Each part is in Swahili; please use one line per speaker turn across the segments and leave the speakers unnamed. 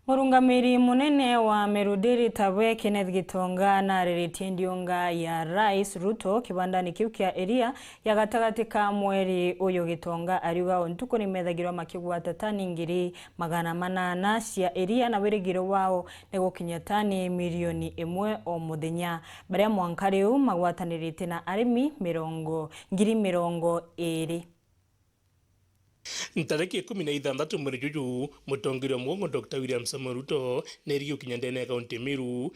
Murungamiri munene wa Merudiri Tabwe Kenneth Gitonga na arĩrĩtie ndiunga ya Rais Ruto kibandani kiu kia Eria ya gatagati ka mweri uyu. Gitonga ariuga ontuko nimethagirwa makigwata tani 800 cia Eria na wirigiro wao ni gukinya tani milioni 1 o muthenya baria mwanka riu magwatanirite na arimi 20,000.
Ntariki 16 mweri juju mutongoria mugongo Dr. William Samoei Ruto neriyo kinyandene kaunti Meru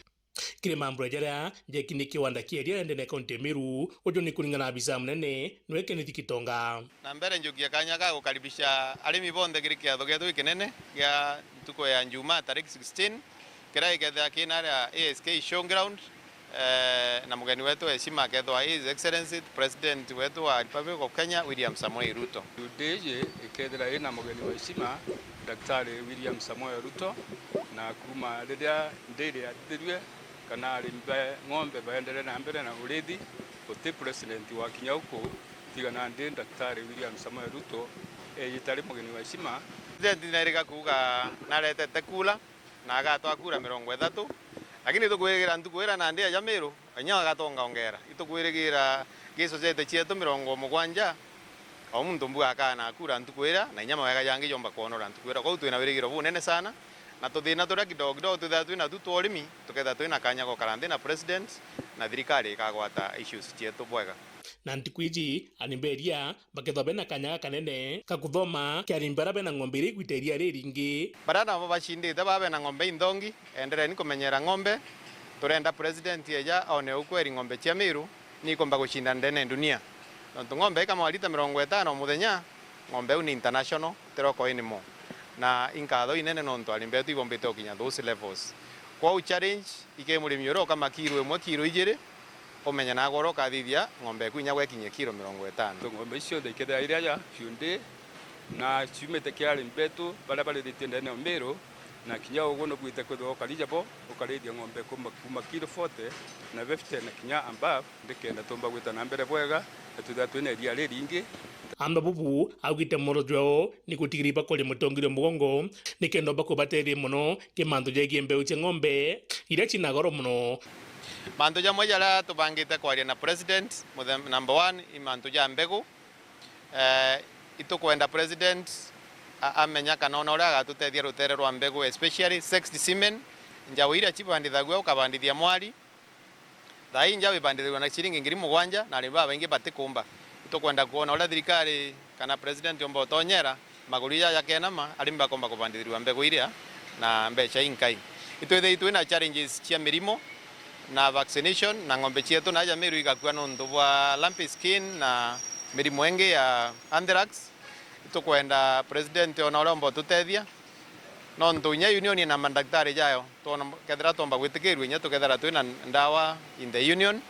kire mambura jaria jekini kiwanda kieria ndene kaunti Meru ujo ni kulingana abisa munene nwe Kenneth Gitonga
na mbere njukia kanya ga gukaribisha arimi bonde kiri kiatho githu ikinene gia tuko ya njuma tariki 16 kira igetha kinara ASK showground na mugeni wetu heshima kethwa His Excellency President wetu wa Republic of Kenya William Samoei Ruto.
Tudeje ikethira ina mugeni wa heshima Daktari William Samoei Ruto na kuma riria ndiri atirwe kana arimbe ng'ombe baendele na mbere na ulithi uti president wa Kenya huko tigana ndi Daktari William Samoei Ruto yitari mugeni wa heshima
president nariga kuga naretete kula na agatwa kura 30 lakini tukwirigira ntukwira na ndia ya Meru anya gatonga ongera itukwirigira giso zete chieto 70 o muntu mbu akana kura ntukwira na nyama wega yangi yomba kuonora ntukwira kwa twina wirigiro bunene sana na tuthina turia kidogo tutha twina tutolimi tuketha twina kanya go karande na president na thirikari ikagwata issues chieto bwega
na ntikwiji animberia bakethwa bena kanya kanene kakuthoma kiarimbara bena ng'ombe iri gwiteria riringi
barana bashindite babe na ng'ombe indongi endere ni kumenyera ng'ombe turenda president eja one ukweri ng'ombe cia Meru ni komba gushinda ndene dunia tontu ng'ombe kama walita 50 muthenya ng'ombe ni international teroko inimo na inkatho inene nontu arimbe tu ibombete okinya those levels kwa challenge ikemurimi yoro kama kilo 1 kilo 2 omenya na goro kathithia ng'ombe kwinya gwekinya kilo 50
ng'ombe icio thikethira iria ya fiunde na ciumete kiari mbetu baria barithite ndene Meru na kinya ugo no gwite kwitho kalija bo ukarithia ng'ombe kuma kilo 40 na 50 na kinya above ndikenda tomba gwita na mbere bwega tutha twene ria riringi
amba bubu augite morojwo ni kutigiriba kole mutongirio mugongo nikendo bako bateri muno kimandu jegie mbeu cia ng'ombe iria cina goro muno
mantu jamwe jara tubangite kwaria na president number 1 imantu ja mbegu itukwenda president amenya kana ona ura gatutethia rutere rwa mbegu especially sexed semen njawe ira chibandithagwa ukabandithia mwari thai njawe bandithirwa na shilingi 7,000 na riba bengi batikumba itukwenda kuona ura thirikari kana president ombo tonyera magurija yake nama arimba komba kubandithirwa mbegu iria na mbecha inkai itwina challenges cia mirimo na vaccination na ng'ombe chietu na Meru igakua nontu bwa lumpy skin na mirimo enge ya anthrax tukwenda president ona urombo tutethia nontu nya union na mandaktari jayo tona kethira tomba gwitikirwe nya tukethira twina ndawa in the union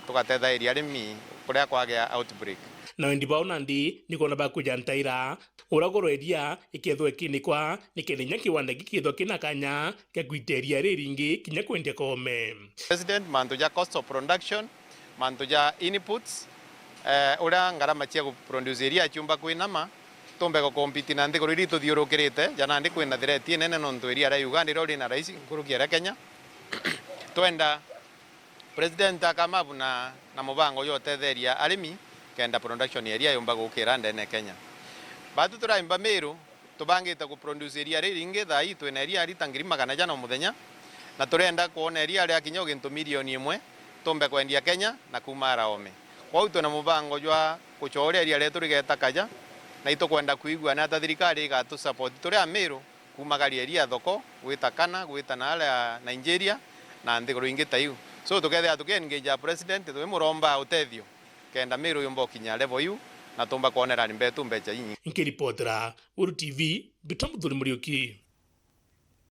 tukatetha area arimi kuria kwagea outbreak
na ndi bauna ndi nikona bakuja ntaira uragoro eria ikethwe kinikwa nikenya kiwanda gikithwa kina kanya kya gwiteria riringi kinya kwende kome
president mantuja cost of production mantuja inputs ura ngarama cia produce area chumba kwinama tombe ko compete na ndiko rito thiurukirite jana ndi kwina threat nene nontu area ra Uganda rori na rais kurukia ra Kenya twenda president akamabu na mubango yote theria arimi kenda production area yomba gukira ndene Kenya batu turaimba Meru tubangite ku produce area riringi thai twina area ritangiri 100 muthenya na turenda kuona area ria kinya gintu milioni 1 tombe kwendia Kenya na kumara ome kwa uto na mubango jwa kuchoria area letu rigeta kaja na ito kwenda kuigwa na ta thirikari ga tu support turia Meru kumagaria area thoko gwita kana gwita na ala Nigeria na ndigoro ingi taiu so tukethe tukengage president twe muromba utethio kenda Meru yombo kinya level yu na tomba kuonera mbetu mbecha inyi
nkiripotera Uru TV Bitambu Muriuki.